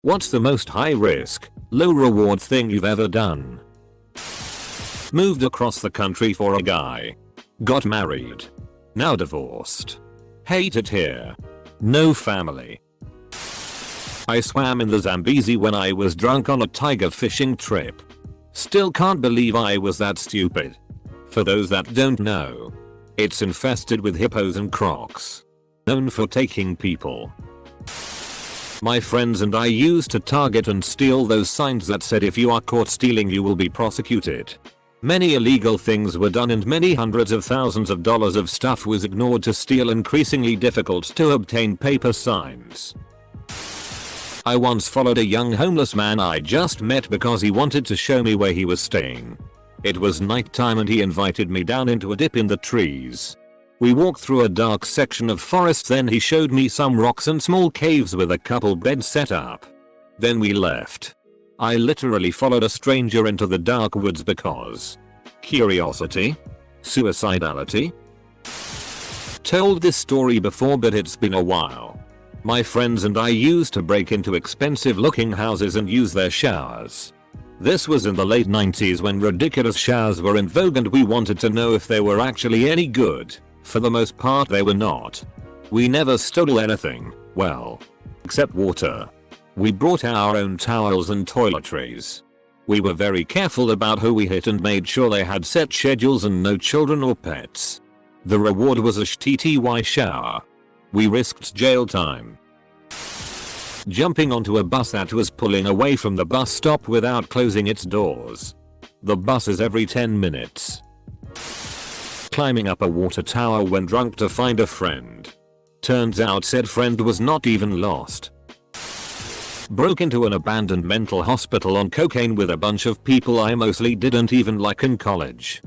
What's the most high risk, low reward thing you've ever done? Moved across the country for a guy. Got married. Now divorced. Hate it here. No family. I swam in the Zambezi when I was drunk on a tiger fishing trip. Still can't believe I was that stupid. For those that don't know, it's infested with hippos and crocs. Known for taking people. My friends and I used to target and steal those signs that said if you are caught stealing you will be prosecuted. Many illegal things were done and many hundreds of thousands of dollars of stuff was ignored to steal increasingly difficult to obtain paper signs. I once followed a young homeless man I just met because he wanted to show me where he was staying. It was nighttime and he invited me down into a dip in the trees. We walked through a dark section of forest, then he showed me some rocks and small caves with a couple beds set up. Then we left. I literally followed a stranger into the dark woods because curiosity? Suicidality? Told this story before but it's been a while. My friends and I used to break into expensive looking houses and use their showers. This was in the late 90s when ridiculous showers were in vogue and we wanted to know if they were actually any good. For the most part they were not. We never stole anything, well, except water. We brought our own towels and toiletries. We were very careful about who we hit and made sure they had set schedules and no children or pets. The reward was a shitty shower. We risked jail time. Jumping onto a bus that was pulling away from the bus stop without closing its doors. The bus is every 10 minutes. Climbing up a water tower when drunk to find a friend. Turns out said friend was not even lost. Broke into an abandoned mental hospital on cocaine with a bunch of people I mostly didn't even like in college.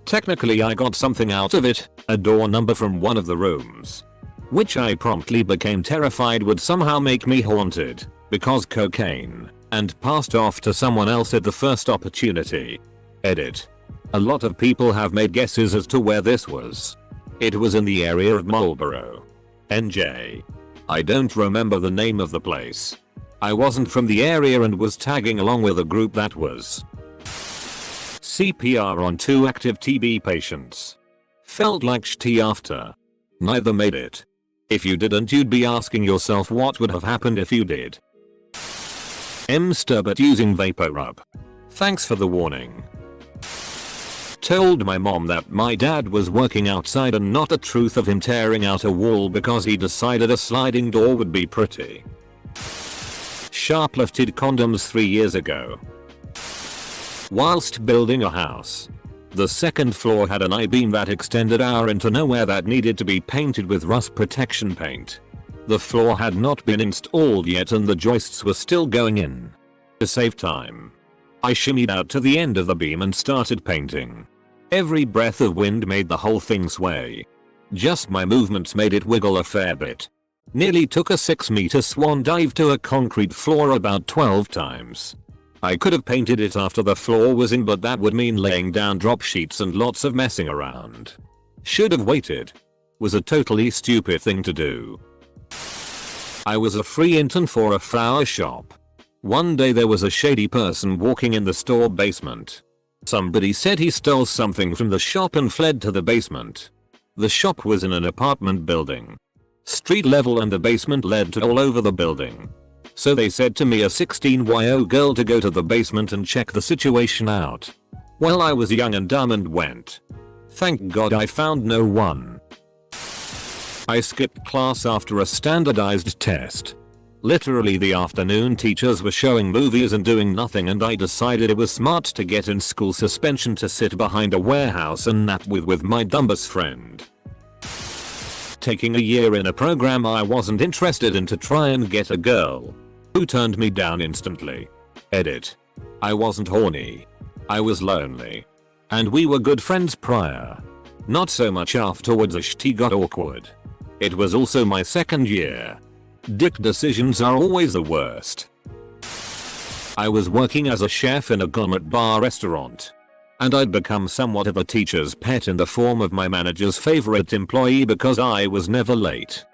Technically I got something out of it, a door number from one of the rooms. Which I promptly became terrified would somehow make me haunted, because cocaine, and passed off to someone else at the first opportunity. Edit. A lot of people have made guesses as to where this was. It was in the area of Marlboro, NJ. I don't remember the name of the place. I wasn't from the area and was tagging along with a group that was CPR on 2 active TB patients. Felt like shitty after. Neither made it. If you didn't you'd be asking yourself what would have happened if you did. Sturbert using vapor rub. Thanks for the warning. Told my mom that my dad was working outside and not the truth of him tearing out a wall because he decided a sliding door would be pretty. Shoplifted condoms 3 years ago. Whilst building a house. The second floor had an I-beam that extended out into nowhere that needed to be painted with rust protection paint. The floor had not been installed yet and the joists were still going in. To save time, I shimmied out to the end of the beam and started painting. Every breath of wind made the whole thing sway. Just my movements made it wiggle a fair bit. Nearly took a 6-meter swan dive to a concrete floor about 12 times. I could have painted it after the floor was in, but that would mean laying down drop sheets and lots of messing around. Should have waited. Was a totally stupid thing to do. I was a free intern for a flower shop. One day there was a shady person walking in the store basement. Somebody said he stole something from the shop and fled to the basement. The shop was in an apartment building. Street level and the basement led to all over the building. So they said to me, a 16-year-old girl, to go to the basement and check the situation out. Well, I was young and dumb and went. Thank God I found no one. I skipped class after a standardized test. Literally the afternoon teachers were showing movies and doing nothing, and I decided it was smart to get in school suspension to sit behind a warehouse and nap with my dumbest friend. Taking a year in a program I wasn't interested in to try and get a girl. Who turned me down instantly. Edit. I wasn't horny. I was lonely. And we were good friends prior. Not so much afterwards as she got awkward. It was also my second year. Dick decisions are always the worst. I was working as a chef in a gourmet bar restaurant. And I'd become somewhat of a teacher's pet in the form of my manager's favorite employee because I was never late.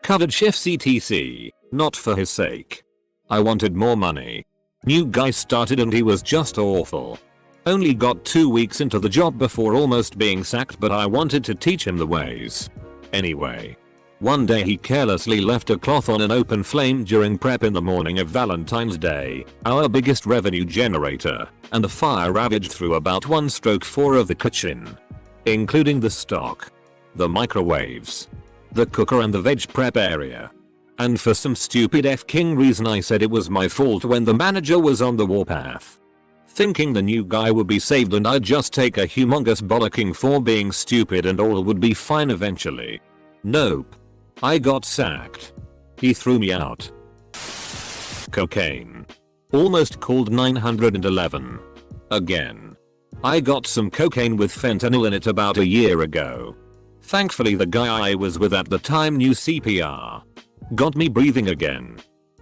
Covered shifts etc. Not for his sake. I wanted more money. New guy started and he was just awful. Only got 2 weeks into the job before almost being sacked, but I wanted to teach him the ways. Anyway. One day he carelessly left a cloth on an open flame during prep in the morning of Valentine's Day, our biggest revenue generator, and the fire ravaged through about 1/4 of the kitchen. Including the stock, the microwaves, the cooker and the veg prep area. And for some stupid f-king reason I said it was my fault when the manager was on the warpath. Thinking the new guy would be saved and I'd just take a humongous bollocking for being stupid and all would be fine eventually. Nope. I got sacked. He threw me out. Cocaine. Almost called 911. Again. I got some cocaine with fentanyl in it about a year ago. Thankfully the guy I was with at the time knew CPR. Got me breathing again.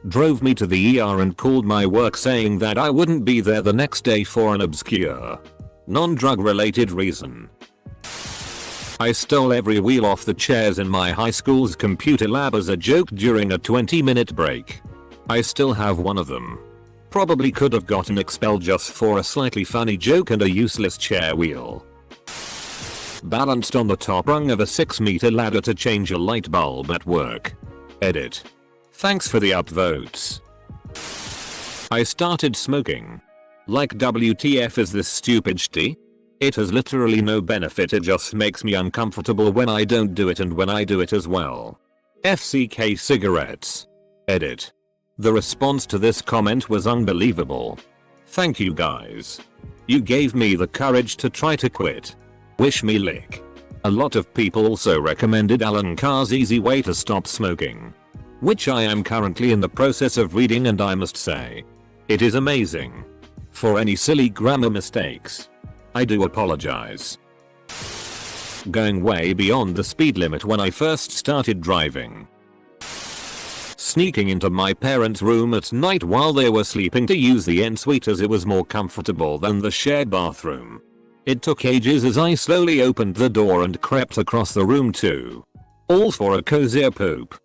Drove me to the ER and called my work saying that I wouldn't be there the next day for an obscure, non-drug related reason. I stole every wheel off the chairs in my high school's computer lab as a joke during a 20-minute break. I still have one of them. Probably could have gotten expelled just for a slightly funny joke and a useless chair wheel. Balanced on the top rung of a 6-meter ladder to change a light bulb at work. Edit. Thanks for the upvotes. I started smoking. Like WTF is this stupid shitty? It has literally no benefit, it just makes me uncomfortable when I don't do it and when I do it as well. FCK cigarettes. Edit. The response to this comment was unbelievable. Thank you guys. You gave me the courage to try to quit. Wish me luck. A lot of people also recommended Alan Carr's Easy Way to Stop Smoking, which I am currently in the process of reading, and I must say, it is amazing. For any silly grammar mistakes, I do apologize. Going way beyond the speed limit when I first started driving. Sneaking into my parents' room at night while they were sleeping to use the ensuite as it was more comfortable than the shared bathroom. It took ages as I slowly opened the door and crept across the room too. All for a cozier poop.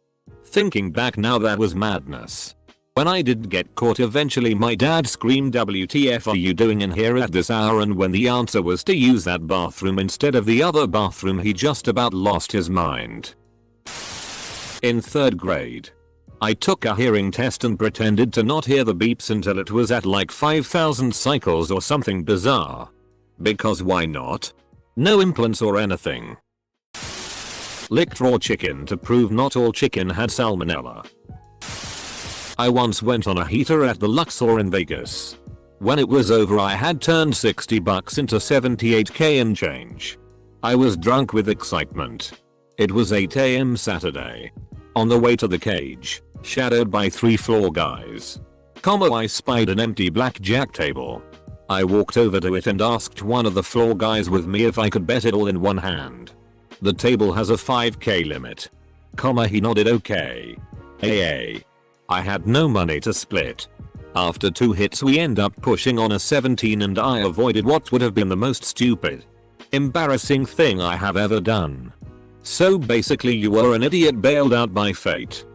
Thinking back now, that was madness. When I did get caught, eventually my dad screamed, "WTF are you doing in here at this hour?" and when the answer was to use that bathroom instead of the other bathroom, he just about lost his mind. In 3rd grade, I took a hearing test and pretended to not hear the beeps until it was at like 5,000 cycles or something bizarre. Because why not? No implants or anything. Licked raw chicken to prove not all chicken had salmonella. I once went on a heater at the Luxor in Vegas. When it was over, I had turned $60 into $78k and change. I was drunk with excitement. It was 8 AM Saturday. On the way to the cage, shadowed by 3 floor guys. I spied an empty blackjack table. I walked over to it and asked one of the floor guys with me if I could bet it all in one hand. The table has a 5k limit. He nodded okay. AA. I had no money to split. After 2 hits we end up pushing on a 17 and I avoided what would have been the most stupid, embarrassing thing I have ever done. So basically you were an idiot bailed out by fate.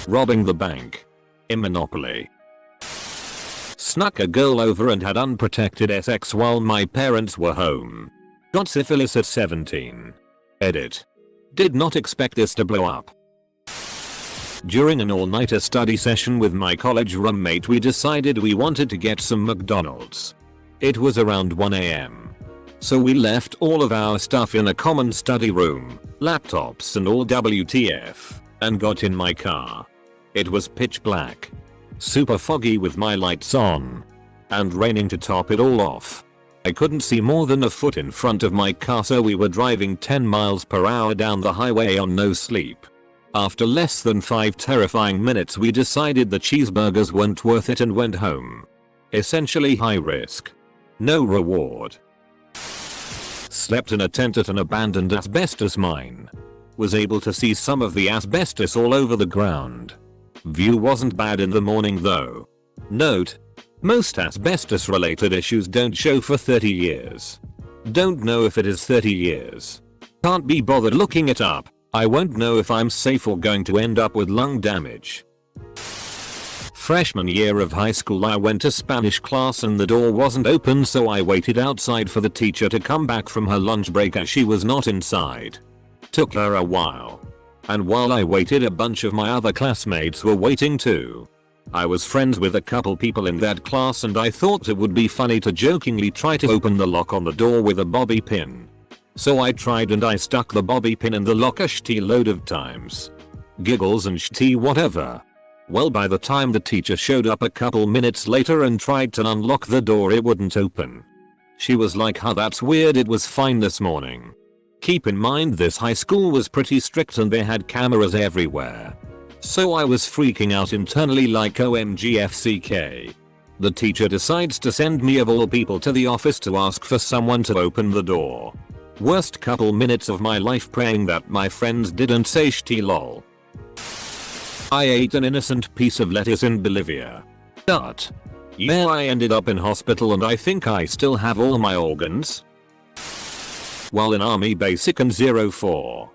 Robbing the bank. In Monopoly. Snuck a girl over and had unprotected sex while my parents were home. Got syphilis at 17. Edit. Did not expect this to blow up. During an all-nighter study session with my college roommate, we decided we wanted to get some McDonald's. It was around 1 AM. So we left all of our stuff in a common study room, laptops and all WTF, and got in my car. It was pitch black, super foggy with my lights on, and raining to top it all off. I couldn't see more than a foot in front of my car, so we were driving 10 miles per hour down the highway on no sleep. After less than 5 terrifying minutes we decided the cheeseburgers weren't worth it and went home. Essentially high risk, no reward. Slept in a tent at an abandoned asbestos mine. Was able to see some of the asbestos all over the ground. View wasn't bad in the morning though. Note: most asbestos related issues don't show for 30 years. Don't know if it is 30 years. Can't be bothered looking it up. I won't know if I'm safe or going to end up with lung damage. Freshman year of high school I went to Spanish class and the door wasn't open, so I waited outside for the teacher to come back from her lunch break as she was not inside. Took her a while. And while I waited, a bunch of my other classmates were waiting too. I was friends with a couple people in that class and I thought it would be funny to jokingly try to open the lock on the door with a bobby pin. So I tried and I stuck the bobby pin in the lock a shitty load of times. Giggles and shitty whatever. Well, by the time the teacher showed up a couple minutes later and tried to unlock the door, it wouldn't open. She was like, "Huh, that's weird, it was fine this morning." Keep in mind this high school was pretty strict and they had cameras everywhere. So I was freaking out internally like OMGFCK. The teacher decides to send me of all people to the office to ask for someone to open the door. Worst couple minutes of my life praying that my friends didn't say shitty lol. I ate an innocent piece of lettuce in Bolivia. But yeah, I ended up in hospital and I think I still have all my organs. While in Army Basic and 04,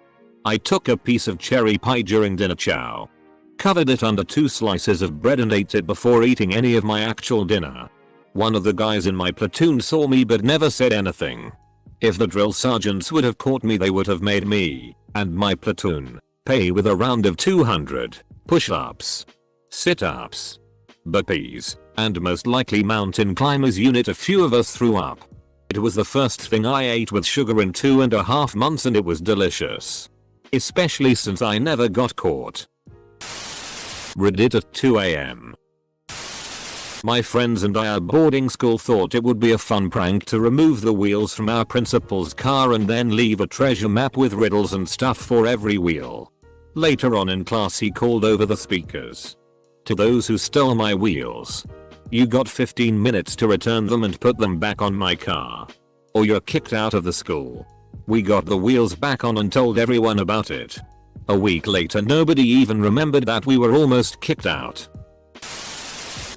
I took a piece of cherry pie during dinner chow. Covered it under 2 slices of bread and ate it before eating any of my actual dinner. One of the guys in my platoon saw me but never said anything. If the drill sergeants would have caught me, they would have made me and my platoon pay with a round of 200 push-ups, sit-ups, burpees, and most likely mountain climbers unit. A few of us threw up. It was the first thing I ate with sugar in 2.5 months and it was delicious. Especially since I never got caught. Reddit at 2 AM. My friends and I at boarding school thought it would be a fun prank to remove the wheels from our principal's car and then leave a treasure map with riddles and stuff for every wheel. Later on in class he called over the speakers. "To those who stole my wheels, you got 15 minutes to return them and put them back on my car, or you're kicked out of the school." We got the wheels back on and told everyone about it. A week later nobody even remembered that we were almost kicked out.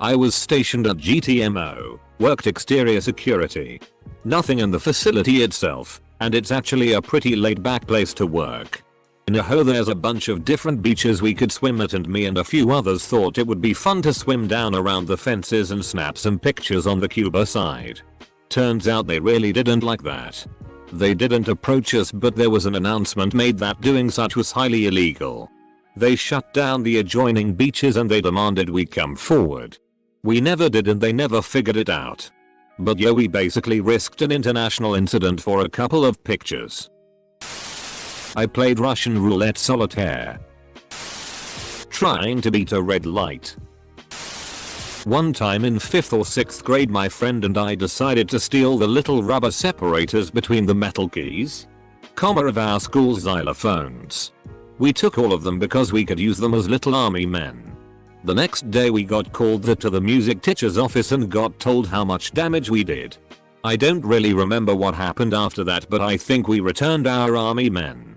I was stationed at GTMO, worked exterior security. Nothing in the facility itself, and it's actually a pretty laid back place to work. In Aho there's a bunch of different beaches we could swim at and me and a few others thought it would be fun to swim down around the fences and snap some pictures on the Cuba side. Turns out they really didn't like that. They didn't approach us, but there was an announcement made that doing such was highly illegal. They shut down the adjoining beaches and they demanded we come forward. We never did and they never figured it out. But yeah, we basically risked an international incident for a couple of pictures. I played Russian roulette solitaire, trying to beat a red light. One time in 5th or 6th grade my friend and I decided to steal the little rubber separators between the metal keys, of our school's xylophones. We took all of them because we could use them as little army men. The next day we got called to the music teacher's office and got told how much damage we did. I don't really remember what happened after that, but I think we returned our army men.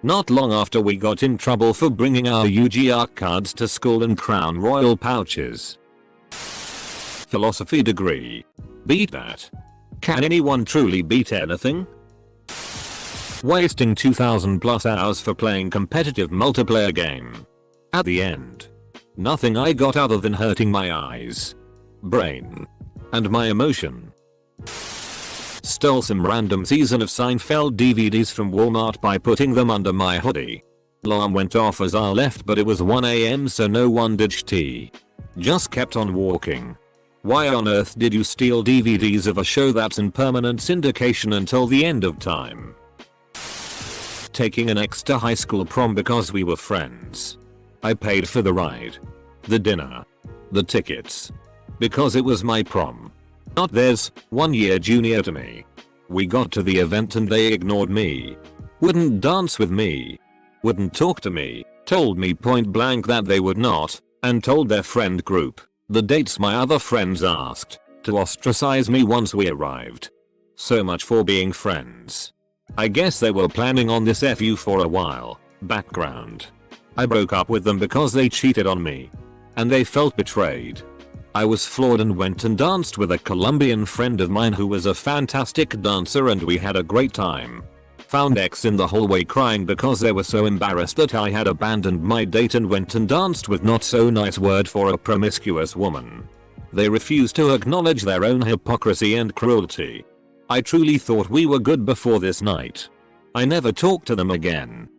Not long after we got in trouble for bringing our UGR cards to school and Crown Royal pouches. Philosophy degree. Beat that. Can anyone truly beat anything? Wasting 2000 plus hours for playing competitive multiplayer game. At the end, nothing I got other than hurting my eyes, brain, and my emotion. Stole some random season of Seinfeld DVDs from Walmart by putting them under my hoodie. Alarm went off as I left, but it was 1 AM so no one did tea. Just kept on walking. Why on earth did you steal DVDs of a show that's in permanent syndication until the end of time? Taking an ex to high school prom because we were friends. I paid for the ride, the dinner, the tickets. Because it was my prom. Not theirs, 1 year junior to me. We got to the event and they ignored me. Wouldn't dance with me. Wouldn't talk to me. Told me point blank that they would not, and told their friend group, the dates my other friends asked, to ostracize me once we arrived. So much for being friends. I guess they were planning on this FU for a while. Background. I broke up with them because they cheated on me. And they felt betrayed. I was floored and went and danced with a Colombian friend of mine who was a fantastic dancer and we had a great time. Found ex in the hallway crying because they were so embarrassed that I had abandoned my date and went and danced with not so nice word for a promiscuous woman. They refused to acknowledge their own hypocrisy and cruelty. I truly thought we were good before this night. I never talked to them again.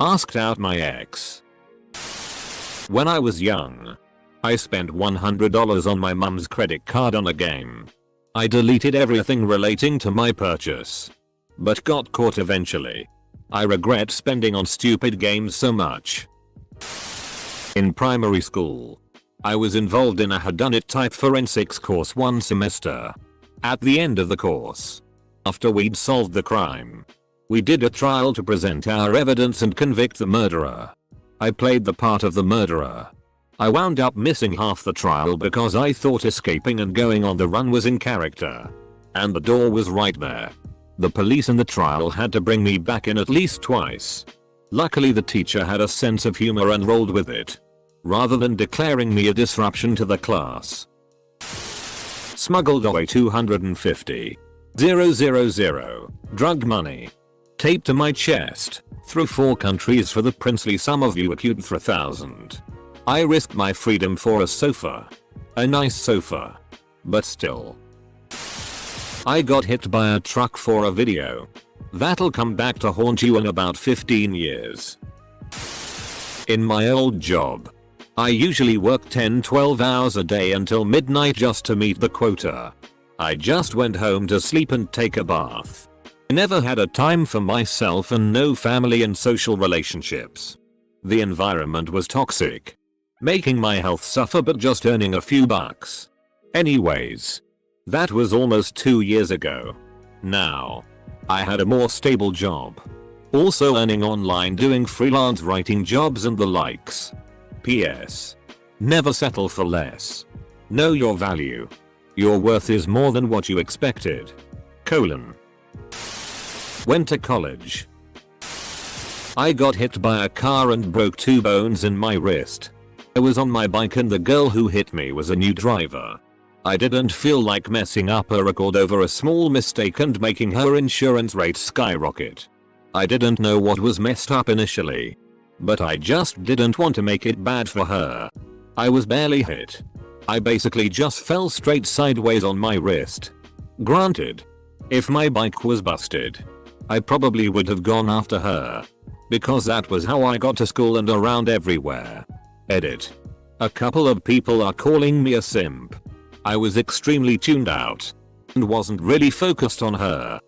Asked out my ex. When I was young, I spent $100 on my mum's credit card on a game. I deleted everything relating to my purchase, but got caught eventually. I regret spending on stupid games so much. In primary school, I was involved in a whodunit type forensics course one semester. At the end of the course, after we'd solved the crime, we did a trial to present our evidence and convict the murderer. I played the part of the murderer. I wound up missing half the trial because I thought escaping and going on the run was in character. And the door was right there. The police in the trial had to bring me back in at least twice. Luckily the teacher had a sense of humor and rolled with it, rather than declaring me a disruption to the class. Smuggled away 250,000 drug money, taped to my chest, through 4 countries for the princely sum of $3,000. I risked my freedom for a sofa. A nice sofa. But still. I got hit by a truck for a video. That'll come back to haunt you in about 15 years. In my old job, I usually work 10-12 hours a day until midnight just to meet the quota. I just went home to sleep and take a bath. I never had a time for myself and no family and social relationships. The environment was toxic, making my health suffer but just earning a few bucks. Anyways, that was almost 2 years ago. Now, I had a more stable job. Also earning online doing freelance writing jobs and the likes. PS. Never settle for less. Know your value. Your worth is more than what you expected. : Went to college. I got hit by a car and broke 2 bones in my wrist. I was on my bike and the girl who hit me was a new driver. I didn't feel like messing up a record over a small mistake and making her insurance rates skyrocket. I didn't know what was messed up initially, but I just didn't want to make it bad for her. I was barely hit. I basically just fell straight sideways on my wrist. Granted, if my bike was busted, I probably would have gone after her, because that was how I got to school and around everywhere. Edit. A couple of people are calling me a simp. I was extremely tuned out and wasn't really focused on her.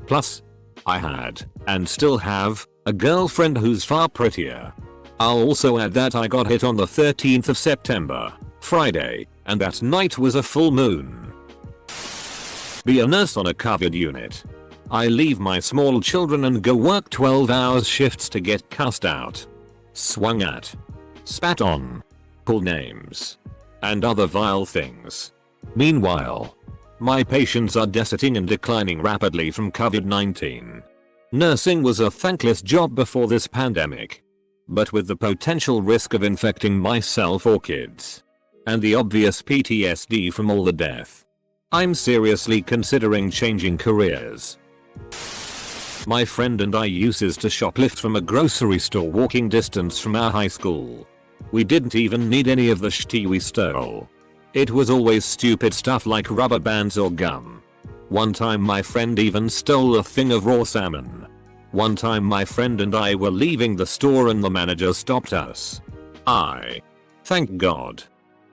Plus, I had, and still have, a girlfriend who's far prettier. I'll also add that I got hit on the 13th of September, Friday, and that night was a full moon. Be a nurse on a covered unit. I leave my small children and go work 12-hour shifts to get cussed out, swung at, spat on, called names, and other vile things. Meanwhile, my patients are deserting and declining rapidly from COVID-19. Nursing was a thankless job before this pandemic, but with the potential risk of infecting myself or kids, and the obvious PTSD from all the death, I'm seriously considering changing careers. My friend and I used to shoplift from a grocery store walking distance from our high school. We didn't even need any of the shit we stole. It was always stupid stuff like rubber bands or gum. One time my friend even stole a thing of raw salmon. One time my friend and I were leaving the store and the manager stopped us. I, thank God,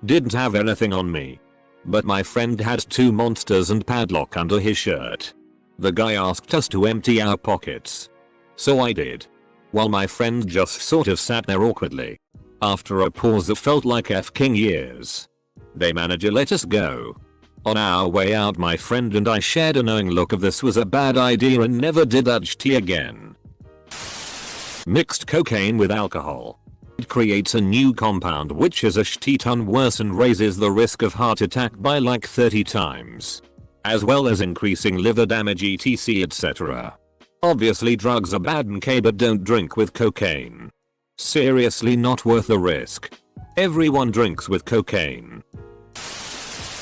didn't have anything on me, but my friend had 2 monsters and padlock under his shirt. The guy asked us to empty our pockets, so I did, while my friend just sort of sat there awkwardly. After a pause that felt like f***ing years, the manager let us go. On our way out my friend and I shared a knowing look of this was a bad idea and never did that shit again. Mixed cocaine with alcohol. It creates a new compound which is a shit ton worse and raises the risk of heart attack by like 30 times. As well as increasing liver damage etc etc. Obviously drugs are bad and but don't drink with cocaine. Seriously not worth the risk. Everyone drinks with cocaine.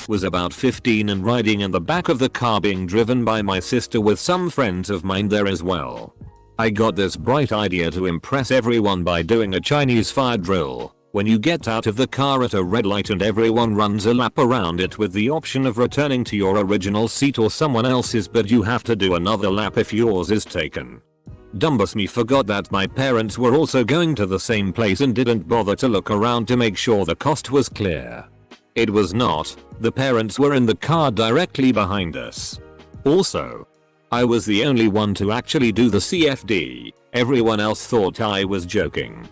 was about 15 and riding in the back of the car being driven by my sister with some friends of mine there as well. I got this bright idea to impress everyone by doing a Chinese fire drill. When you get out of the car at a red light and everyone runs a lap around it with the option of returning to your original seat or someone else's, but you have to do another lap if yours is taken. Dumbus me forgot that my parents were also going to the same place and didn't bother to look around to make sure the cost was clear. It was not. The parents were in the car directly behind us. Also, I was the only one to actually do the CFD. Everyone else thought I was joking.